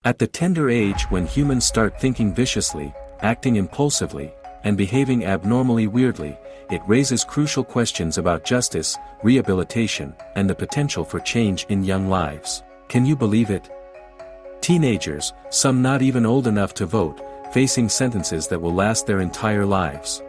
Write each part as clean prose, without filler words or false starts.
At the tender age when humans start thinking viciously, acting impulsively, and behaving abnormally weirdly, it raises crucial questions about justice, rehabilitation, and the potential for change in young lives. Can you believe it? Teenagers, some not even old enough to vote, facing sentences that will last their entire lives.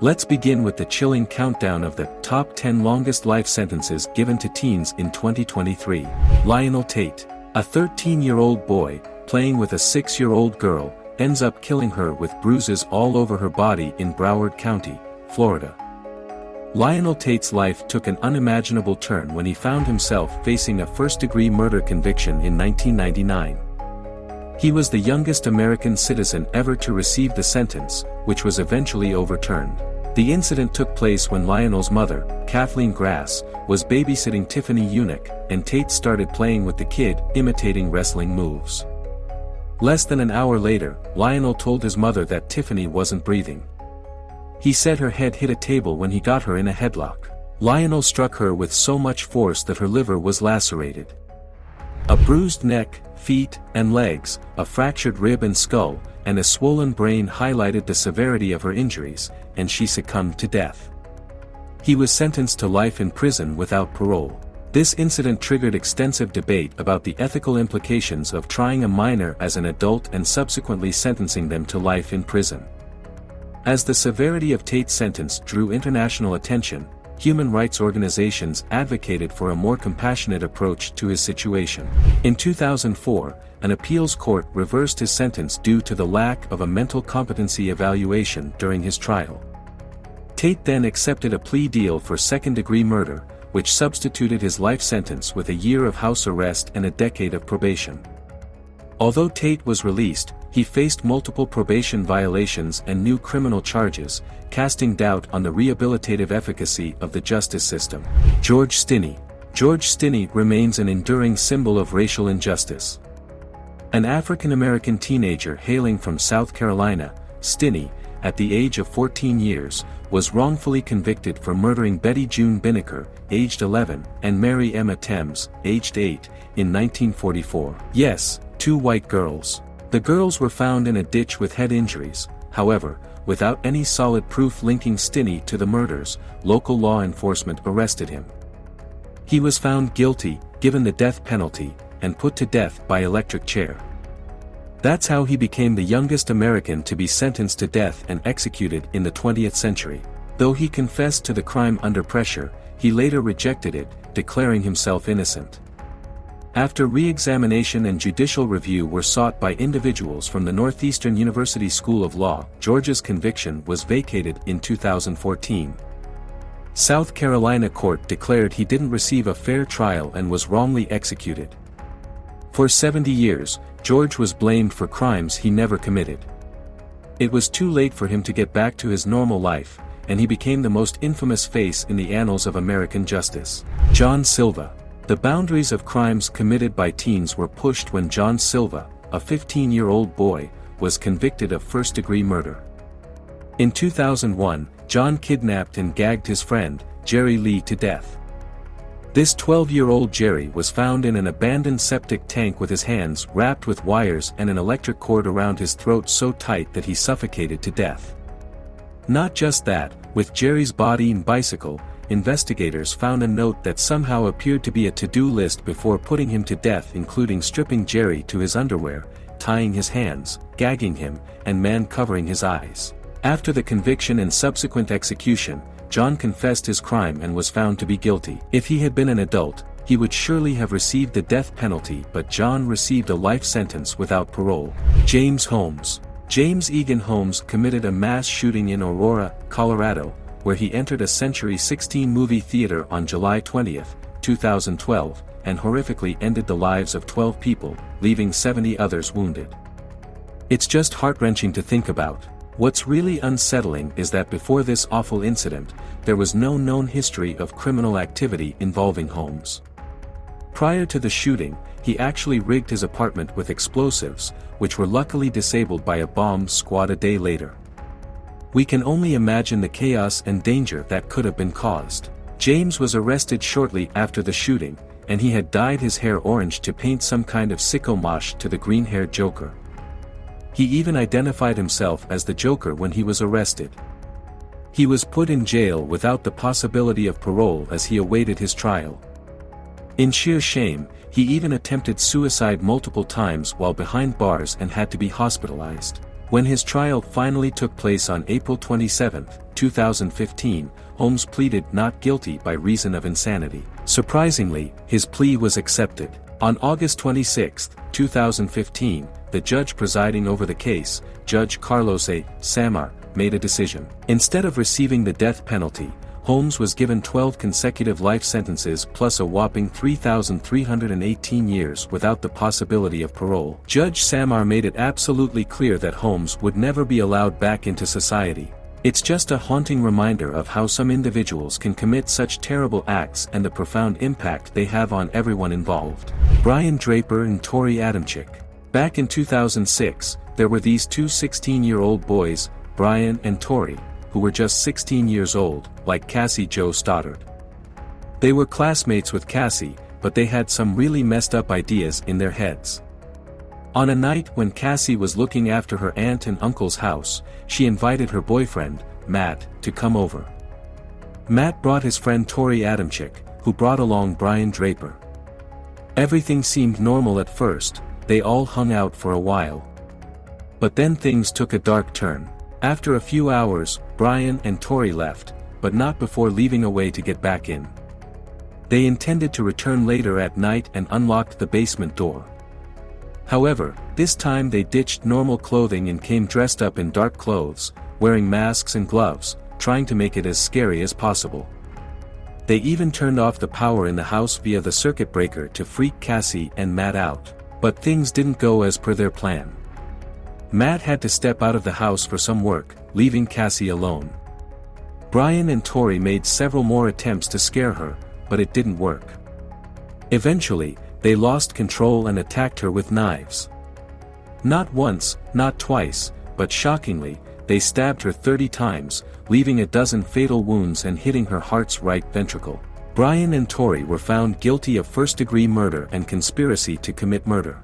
Let's begin with the chilling countdown of the top 10 longest life sentences given to teens in 2023. Lionel Tate, a 13-year-old boy, playing with a 6-year-old girl, ends up killing her with bruises all over her body in Broward County, Florida. Lionel Tate's life took an unimaginable turn when he found himself facing a first-degree murder conviction in 1999. He was the youngest American citizen ever to receive the sentence, which was eventually overturned. The incident took place when Lionel's mother, Kathleen Grass, was babysitting Tiffany Eunuch, and Tate started playing with the kid, imitating wrestling moves. Less than an hour later, Lionel told his mother that Tiffany wasn't breathing. He said her head hit a table when he got her in a headlock. Lionel struck her with so much force that her liver was lacerated. A bruised neck, feet, and legs, a fractured rib and skull, and a swollen brain highlighted the severity of her injuries, and she succumbed to death. He was sentenced to life in prison without parole. This incident triggered extensive debate about the ethical implications of trying a minor as an adult and subsequently sentencing them to life in prison. As the severity of Tate's sentence drew international attention, human rights organizations advocated for a more compassionate approach to his situation. In 2004, an appeals court reversed his sentence due to the lack of a mental competency evaluation during his trial. Tate then accepted a plea deal for second-degree murder, which substituted his life sentence with a year of house arrest and a decade of probation. Although Tate was released, he faced multiple probation violations and new criminal charges, casting doubt on the rehabilitative efficacy of the justice system. George Stinney. George Stinney remains an enduring symbol of racial injustice. An African-American teenager hailing from South Carolina, Stinney, at the age of 14 years, was wrongfully convicted for murdering Betty June Binnicker, aged 11, and Mary Emma Thames, aged 8, in 1944. Yes, 2 white girls. The girls were found in a ditch with head injuries. However, without any solid proof linking Stinney to the murders, local law enforcement arrested him. He was found guilty, given the death penalty, and put to death by electric chair. That's how he became the youngest American to be sentenced to death and executed in the 20th century. Though he confessed to the crime under pressure, he later rejected it, declaring himself innocent. After re-examination and judicial review were sought by individuals from the Northeastern University School of Law, George's conviction was vacated in 2014. South Carolina court declared he didn't receive a fair trial and was wrongly executed. For 70 years, George was blamed for crimes he never committed. It was too late for him to get back to his normal life, and he became the most infamous face in the annals of American justice. John Silva. The boundaries of crimes committed by teens were pushed when John Silva, a 15-year-old boy, was convicted of first-degree murder. In 2001, John kidnapped and gagged his friend, Jerry Lee, to death. This 12-year-old Jerry was found in an abandoned septic tank with his hands wrapped with wires and an electric cord around his throat so tight that he suffocated to death. Not just that, with Jerry's body and bicycle, investigators found a note that somehow appeared to be a to-do list before putting him to death, including stripping Jerry to his underwear, tying his hands, gagging him, and covering his eyes. After the conviction and subsequent execution, John confessed his crime and was found to be guilty. If he had been an adult, he would surely have received the death penalty, but John received a life sentence without parole. James Holmes. James Egan Holmes committed a mass shooting in Aurora, Colorado, where he entered a Century 16 movie theater on July 20, 2012, and horrifically ended the lives of 12 people, leaving 70 others wounded. It's just heart-wrenching to think about. What's really unsettling is that before this awful incident, there was no known history of criminal activity involving Holmes. Prior to the shooting, he actually rigged his apartment with explosives, which were luckily disabled by a bomb squad a day later. We can only imagine the chaos and danger that could have been caused. James was arrested shortly after the shooting, and he had dyed his hair orange to paint some kind of sicko mosh to the green-haired Joker. He even identified himself as the Joker when he was arrested. He was put in jail without the possibility of parole as he awaited his trial. In sheer shame, he even attempted suicide multiple times while behind bars and had to be hospitalized. When his trial finally took place on April 27, 2015, Holmes pleaded not guilty by reason of insanity. Surprisingly, his plea was accepted. On August 26, 2015, the judge presiding over the case, Judge Carlos A. Samar, made a decision. Instead of receiving the death penalty, Holmes was given 12 consecutive life sentences plus a whopping 3,318 years without the possibility of parole. Judge Samar made it absolutely clear that Holmes would never be allowed back into society. It's just a haunting reminder of how some individuals can commit such terrible acts and the profound impact they have on everyone involved. Brian Draper and Tori Adamczyk. Back in 2006, there were these two 16-year-old boys, Brian and Tori, who were just 16 years old, like Cassie Jo Stoddard. They were classmates with Cassie, but they had some really messed up ideas in their heads. On a night when Cassie was looking after her aunt and uncle's house, she invited her boyfriend, Matt, to come over. Matt brought his friend Tori Adamczyk, who brought along Brian Draper. Everything seemed normal at first, they all hung out for a while. But then things took a dark turn. After a few hours, Brian and Tori left, but not before leaving a way to get back in. They intended to return later at night and unlocked the basement door. However, this time they ditched normal clothing and came dressed up in dark clothes, wearing masks and gloves, trying to make it as scary as possible. They even turned off the power in the house via the circuit breaker to freak Cassie and Matt out. But things didn't go as per their plan. Matt had to step out of the house for some work, leaving Cassie alone. Brian and Tori made several more attempts to scare her, but it didn't work. Eventually, they lost control and attacked her with knives. Not once, not twice, but shockingly, they stabbed her 30 times, leaving a dozen fatal wounds and hitting her heart's right ventricle. Brian and Tori were found guilty of first-degree murder and conspiracy to commit murder.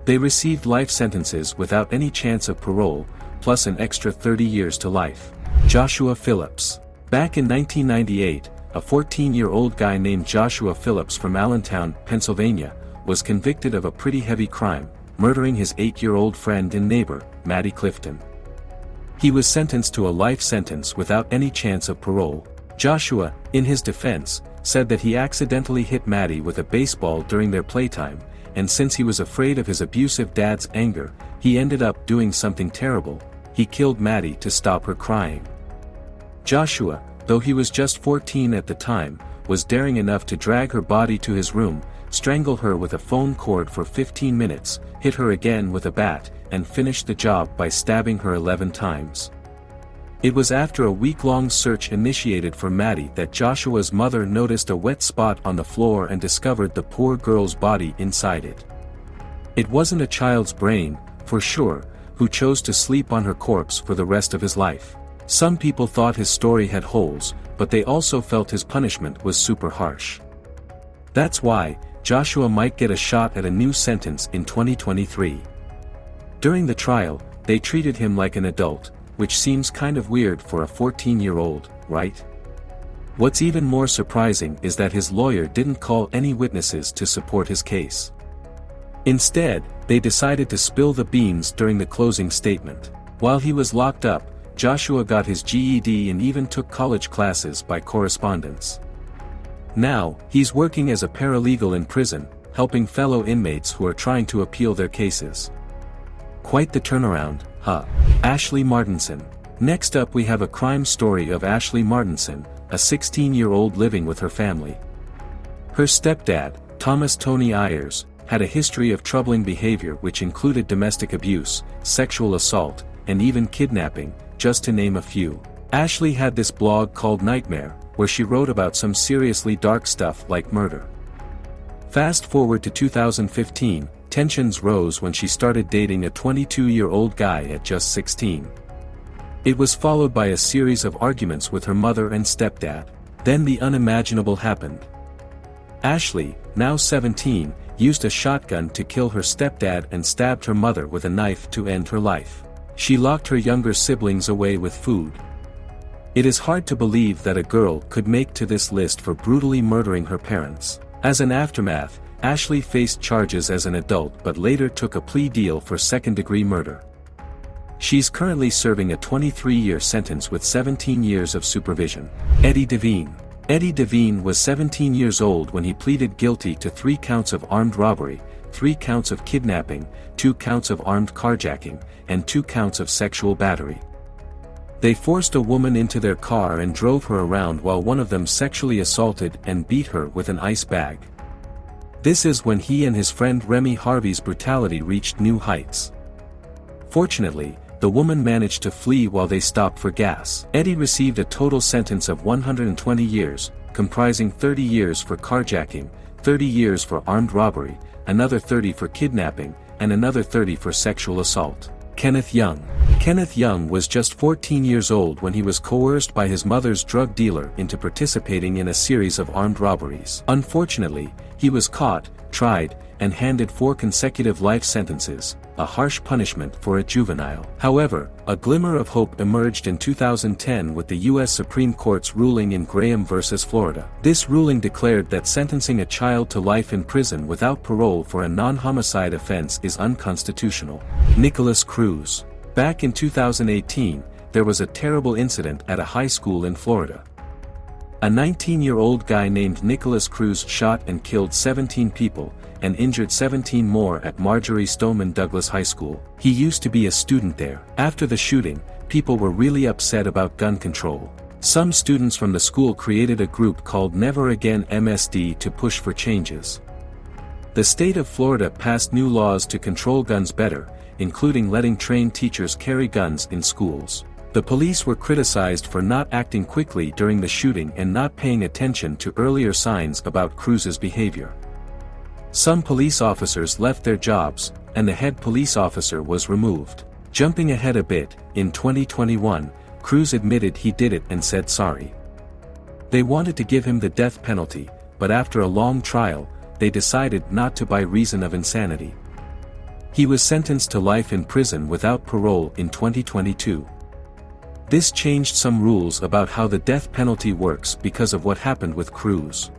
They received life sentences without any chance of parole, plus an extra 30 years to life. Joshua Phillips. Back in 1998, a 14-year-old guy named Joshua Phillips from Allentown, Pennsylvania, was convicted of a pretty heavy crime, murdering his 8-year-old friend and neighbor, Maddie Clifton. He was sentenced to a life sentence without any chance of parole. Joshua, in his defense, said that he accidentally hit Maddie with a baseball during their playtime, and since he was afraid of his abusive dad's anger, he ended up doing something terrible. He killed Maddie to stop her crying. Joshua, though he was just 14 at the time, was daring enough to drag her body to his room, strangle her with a phone cord for 15 minutes, hit her again with a bat, and finish the job by stabbing her 11 times. It was after a week-long search initiated for Maddie that Joshua's mother noticed a wet spot on the floor and discovered the poor girl's body inside it. It wasn't a child's brain, for sure, who chose to sleep on her corpse for the rest of his life. Some people thought his story had holes, but they also felt his punishment was super harsh. That's why, Joshua might get a shot at a new sentence in 2023. During the trial, they treated him like an adult, which seems kind of weird for a 14-year-old, right? What's even more surprising is that his lawyer didn't call any witnesses to support his case. Instead, they decided to spill the beans during the closing statement. While he was locked up, Joshua got his GED and even took college classes by correspondence. Now, he's working as a paralegal in prison, helping fellow inmates who are trying to appeal their cases. Quite the turnaround, huh? Ashley Martinson. Next up we have a crime story of Ashley Martinson, a 16-year-old living with her family. Her stepdad, Thomas Tony Ayers, had a history of troubling behavior which included domestic abuse, sexual assault, and even kidnapping, just to name a few. Ashley had this blog called Nightmare, where she wrote about some seriously dark stuff like murder. Fast forward to 2015, tensions rose when she started dating a 22-year-old guy at just 16. It was followed by a series of arguments with her mother and stepdad. Then the unimaginable happened. Ashley, now 17, used a shotgun to kill her stepdad and stabbed her mother with a knife to end her life. She locked her younger siblings away with food. It is hard to believe that a girl could make to this list for brutally murdering her parents. As an aftermath, Ashley faced charges as an adult but later took a plea deal for second-degree murder. She's currently serving a 23-year sentence with 17 years of supervision. Eddie Devine. Eddie Devine was 17 years old when he pleaded guilty to 3 counts of armed robbery, 3 counts of kidnapping, 2 counts of armed carjacking, and 2 counts of sexual battery. They forced a woman into their car and drove her around while one of them sexually assaulted and beat her with an ice bag. This is when he and his friend Remy Harvey's brutality reached new heights. Fortunately, the woman managed to flee while they stopped for gas. Eddie received a total sentence of 120 years, comprising 30 years for carjacking, 30 years for armed robbery, another 30 for kidnapping, and another 30 for sexual assault. Kenneth Young. Kenneth Young was just 14 years old when he was coerced by his mother's drug dealer into participating in a series of armed robberies. Unfortunately, he was caught, tried, and handed 4 consecutive life sentences, a harsh punishment for a juvenile. However, a glimmer of hope emerged in 2010 with the U.S. Supreme Court's ruling in Graham v. Florida. This ruling declared that sentencing a child to life in prison without parole for a non-homicide offense is unconstitutional. Nicholas Cruz. Back in 2018, there was a terrible incident at a high school in Florida. A 19-year-old guy named Nicholas Cruz shot and killed 17 people, and injured 17 more at Marjorie Stoneman Douglas High School. He used to be a student there. After the shooting, people were really upset about gun control. Some students from the school created a group called Never Again MSD to push for changes. The state of Florida passed new laws to control guns better, including letting trained teachers carry guns in schools. The police were criticized for not acting quickly during the shooting and not paying attention to earlier signs about Cruz's behavior. Some police officers left their jobs, and the head police officer was removed. Jumping ahead a bit, in 2021, Cruz admitted he did it and said sorry. They wanted to give him the death penalty, but after a long trial, they decided not to by reason of insanity. He was sentenced to life in prison without parole in 2022. This changed some rules about how the death penalty works because of what happened with Cruz.